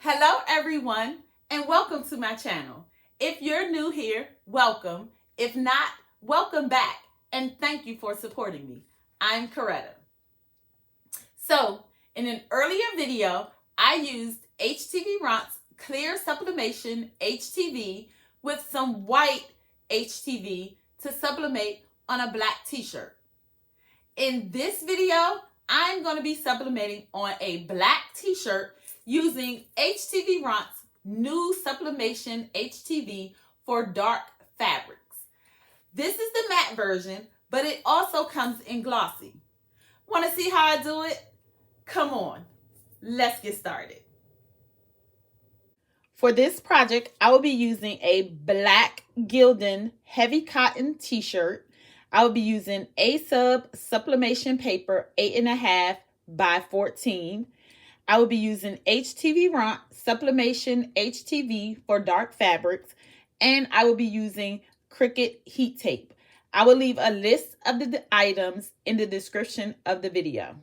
Hello everyone and welcome to my channel. If you're new here, welcome. If not, welcome back and thank you for supporting me. I'm Coretta. So in an earlier video, I used HTVRONT's Clear Sublimation HTV with some white HTV to sublimate on a black t-shirt. In this video, I'm going to be sublimating on a black t-shirt using HTVRONT's new Sublimation HTV for dark fabrics. This is the matte version, but it also comes in glossy. Want to see how I do it? Come on, let's get started. For this project, I will be using a black Gilden heavy cotton t-shirt. I will be using A-Sub sublimation paper 8.5 by 14. I will be using HTVRONT Sublimation HTV for dark fabrics, and I will be using Cricut heat tape. I will leave a list of the items in the description of the video.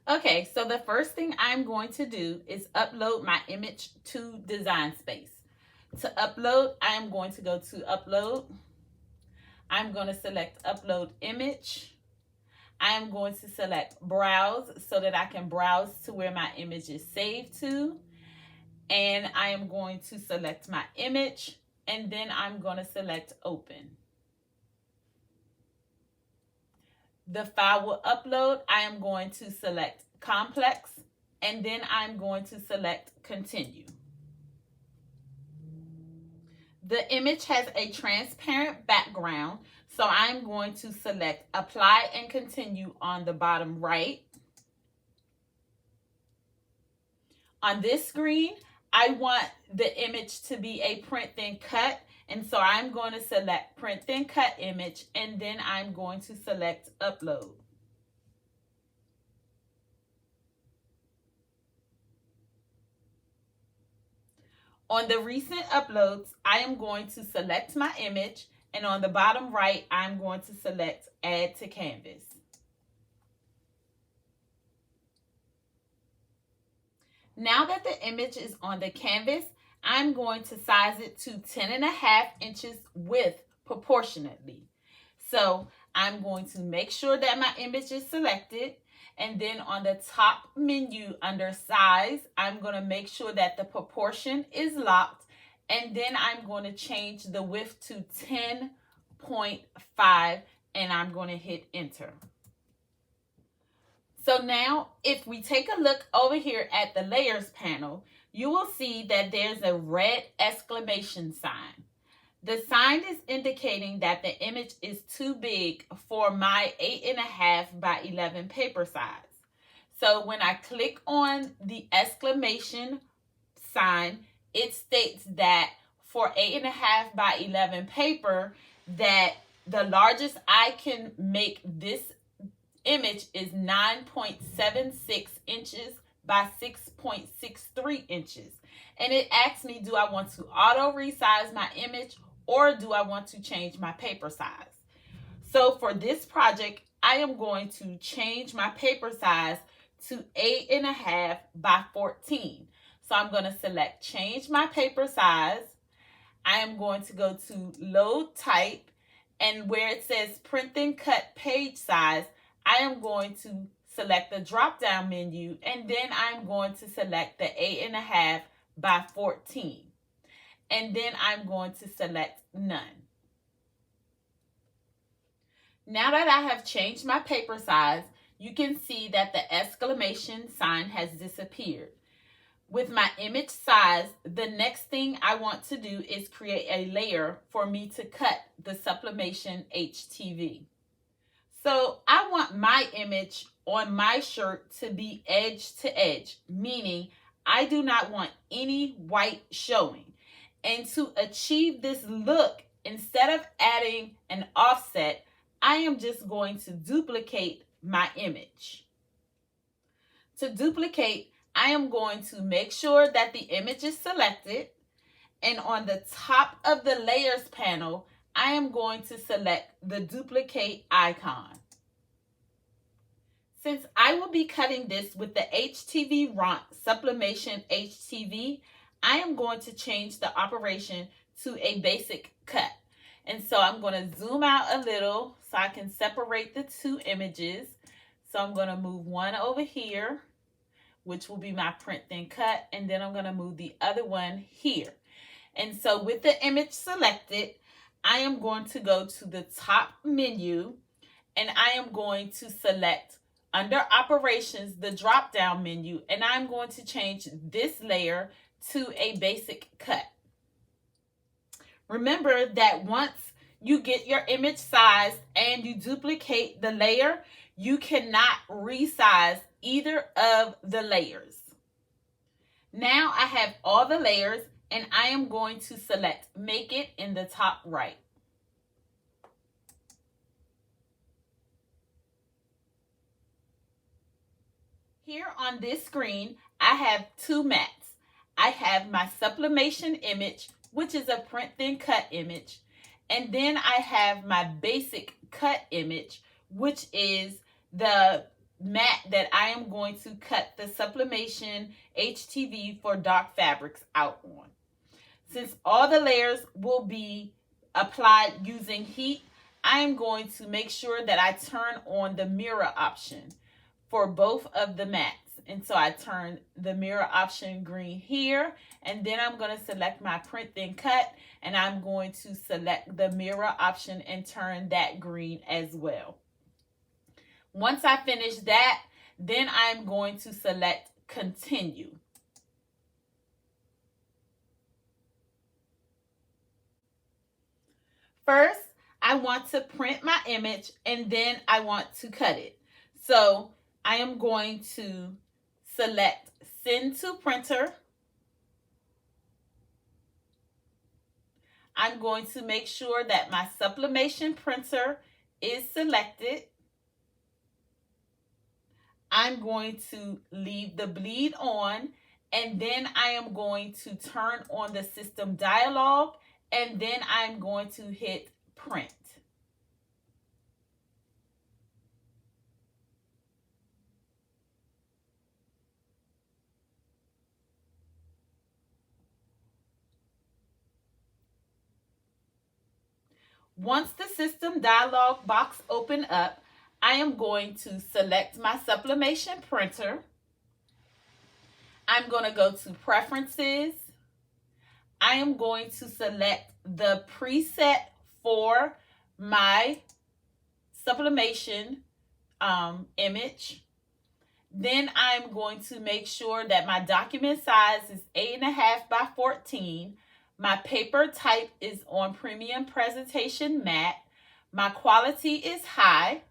Okay, so the first thing I'm going to do is upload my image to Design Space. To upload, I am going to go to Upload. I'm going to select Upload Image. I am going to select Browse so that I can browse to where my image is saved to. And I am going to select my image, and then I'm going to select Open. The file will upload. I am going to select Complex, and then I'm going to select Continue. The image has a transparent background, so I'm going to select Apply and Continue on the bottom right. On this screen, I want the image to be a print then cut, and so I'm going to select Print then Cut Image, and then I'm going to select Upload. On the recent uploads, I am going to select my image, and on the bottom right, I'm going to select Add to Canvas. Now that the image is on the canvas, I'm going to size it to 10.5 inches width proportionately. So I'm going to make sure that my image is selected. And then on the top menu under size, I'm going to make sure that the proportion is locked. And then I'm going to change the width to 10.5 and I'm going to hit enter. So now if we take a look over here at the layers panel, you will see that there's a red exclamation sign. The sign is indicating that the image is too big for my 8.5 by 11 paper size. So when I click on the exclamation sign, it states that for 8.5 by 11 paper, that the largest I can make this image is 9.76 inches by 6.63 inches. And it asks me, do I want to auto resize my image or do I want to change my paper size? So for this project, I am going to change my paper size to 8.5 by 14. So I'm going to select change my paper size. I am going to go to load type, and where it says print then cut page size, I am going to select the drop down menu, and then I'm going to select the 8.5 by 14. And then I'm going to select none. Now that I have changed my paper size, you can see that the exclamation sign has disappeared. With my image size, the next thing I want to do is create a layer for me to cut the Sublimation HTV. So I want my image on my shirt to be edge to edge, meaning I do not want any white showing. And to achieve this look, instead of adding an offset, I am just going to duplicate my image. To duplicate, I am going to make sure that the image is selected, and on the top of the layers panel, I am going to select the duplicate icon. Since I will be cutting this with the HTVRONT Sublimation HTV, I am going to change the operation to a basic cut. And so I'm going to zoom out a little so I can separate the two images. So I'm going to move one over here, which will be my print then cut, and then I'm going to move the other one here. And so with the image selected, I am going to go to the top menu, and I am going to select under operations the drop down menu, and I'm going to change this layer to a basic cut. Remember that once you get your image sized and you duplicate the layer, you cannot resize either of the layers. Now I have all the layers, and I am going to select Make It in the top right. Here on this screen, I have two mats. I have my sublimation image, which is a print then cut image, and then I have my basic cut image, which is the mat that I am going to cut the Sublimation HTV for dark fabrics out on. Since all the layers will be applied using heat, I am going to make sure that I turn on the mirror option for both of the mats. And so I turn the mirror option green here, and then I'm going to select my print then cut, and I'm going to select the mirror option and turn that green as well. Once I finish that, then I'm going to select continue. First, I want to print my image, and then I want to cut it. So I am going to select Send to Printer. I'm going to make sure that my sublimation printer is selected. I'm going to leave the bleed on, and then I am going to turn on the system dialog, and then I'm going to hit print. Once the system dialog box opens up, I am going to select my sublimation printer. I'm going to go to Preferences. I am going to select the preset for my sublimation image. Then I'm going to make sure that my document size is 8.5 by 14. My paper type is on Premium Presentation Matte. My quality is high.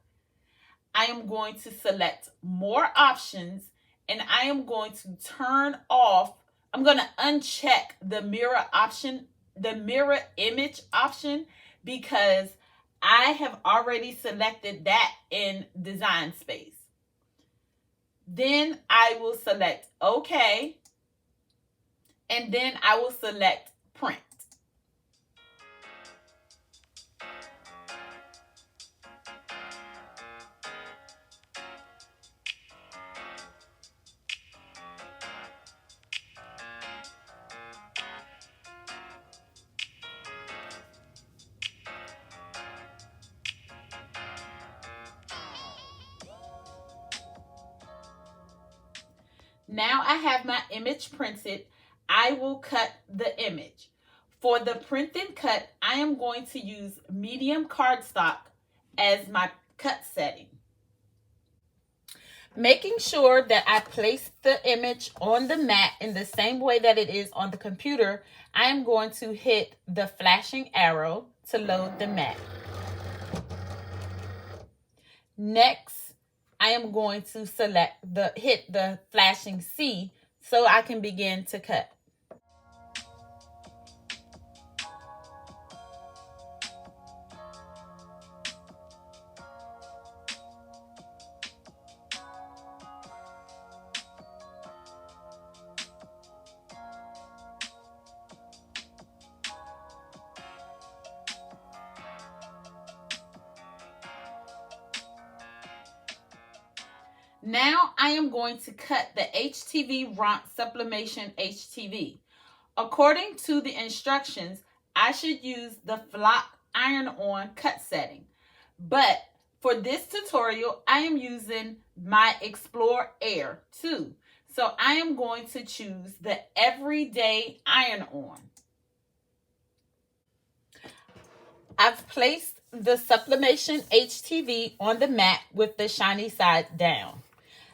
I am going to select More Options, and I am going to turn off, I'm going to uncheck the mirror option, the mirror image option, because I have already selected that in Design Space. Then I will select OK, and then I will select Print. Now I have my image printed. I will cut the image. For the print and cut, I am going to use medium cardstock as my cut setting. Making sure that I place the image on the mat in the same way that it is on the computer, I am going to hit the flashing arrow to load the mat. Next, I am going to hit the flashing C so I can begin to cut. Now I am going to cut the HTVRONT Sublimation HTV. According to the instructions, I should use the flock iron-on cut setting. But for this tutorial, I am using my Explore Air 2. So I am going to choose the Everyday Iron-On. I've placed the Sublimation HTV on the mat with the shiny side down.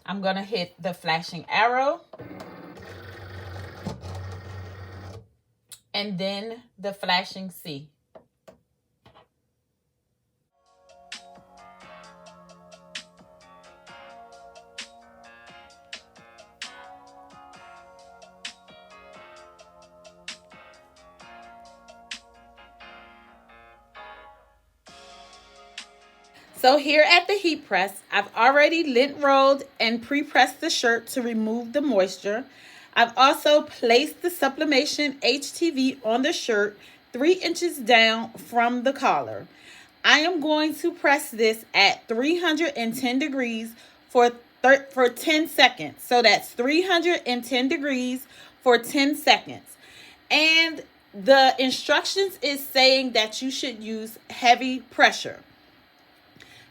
I'm going to hit the flashing arrow and then the flashing C. So here at the heat press, I've already lint rolled and pre-pressed the shirt to remove the moisture. I've also placed the Sublimation HTV on the shirt 3 inches down from the collar. I am going to press this at 310 degrees for 10 seconds. So that's 310 degrees for 10 seconds. And the instructions is saying that you should use heavy pressure.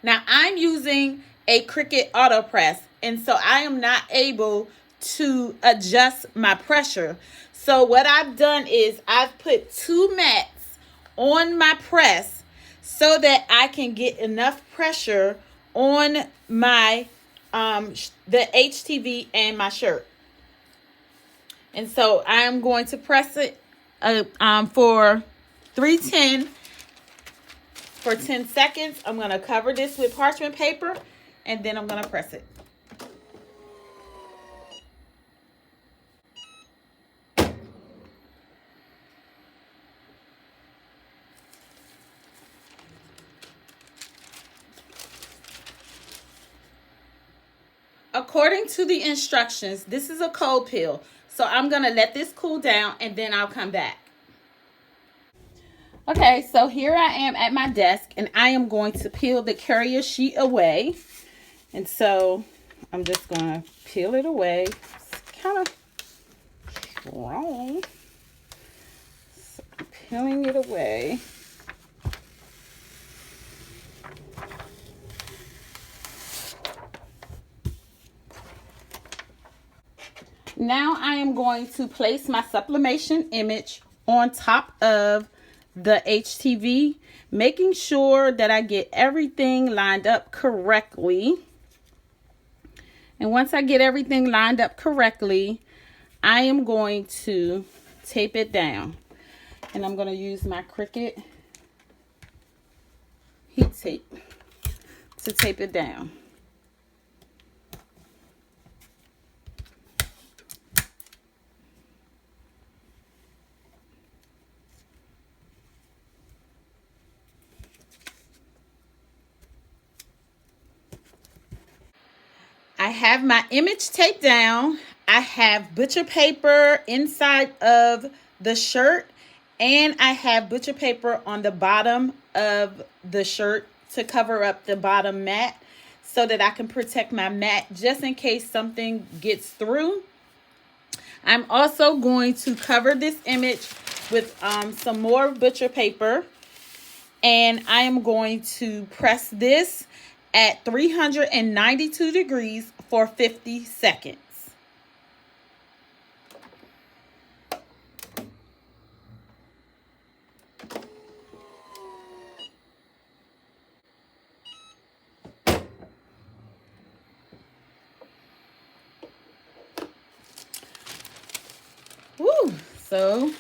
Now, I'm using a Cricut auto press, and so I am not able to adjust my pressure. So what I've done is I've put 2 mats on my press so that I can get enough pressure on my the HTV and my shirt. And so I'm going to press it for 310. For 10 seconds, I'm going to cover this with parchment paper, and then I'm going to press it. According to the instructions, this is a cold peel, so I'm going to let this cool down, and then I'll come back. Okay, so here I am at my desk, and I am going to peel the carrier sheet away. And so I'm just going to peel it away. It's kind of strong. So I'm peeling it away. Now I am going to place my sublimation image on top of the HTV, making sure that I get everything lined up correctly. And once I get everything lined up correctly, I am going to tape it down. And I'm going to use my Cricut heat tape to tape it down. I have my image taped down. I have butcher paper inside of the shirt, and I have butcher paper on the bottom of the shirt to cover up the bottom mat so that I can protect my mat just in case something gets through. I'm also going to cover this image with some more butcher paper, and I am going to press this at 392 degrees for 50 seconds. Woo! So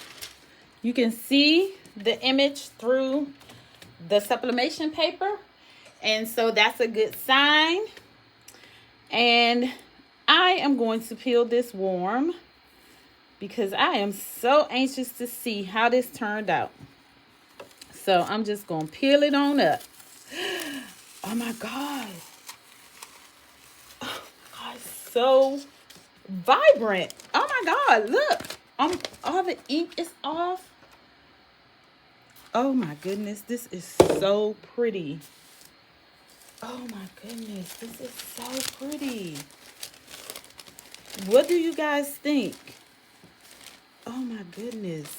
you can see the image through the sublimation paper. And so that's a good sign. And I am going to peel this warm because I am so anxious to see how this turned out. So I'm just going to peel it on up. Oh my God. Oh my God, so vibrant. Oh my God, look. All the ink is off. Oh my goodness, this is so pretty. Oh my goodness, this is so pretty. What do you guys think? Oh my goodness.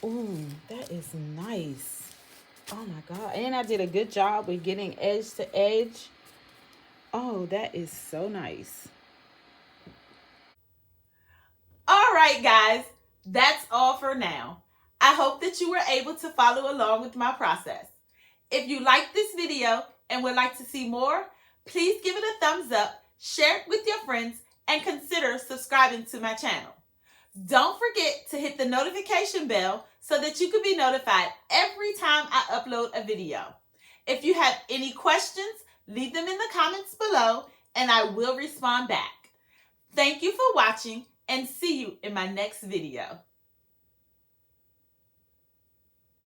Oh, that is nice. Oh my God. And I did a good job with getting edge to edge. Oh, that is so nice. All right, guys, that's all for now. I hope that you were able to follow along with my process. If you liked this video and would like to see more, please give it a thumbs up, share it with your friends, and consider subscribing to my channel. Don't forget to hit the notification bell so that you can be notified every time I upload a video. If you have any questions, leave them in the comments below and I will respond back. Thank you for watching and see you in my next video.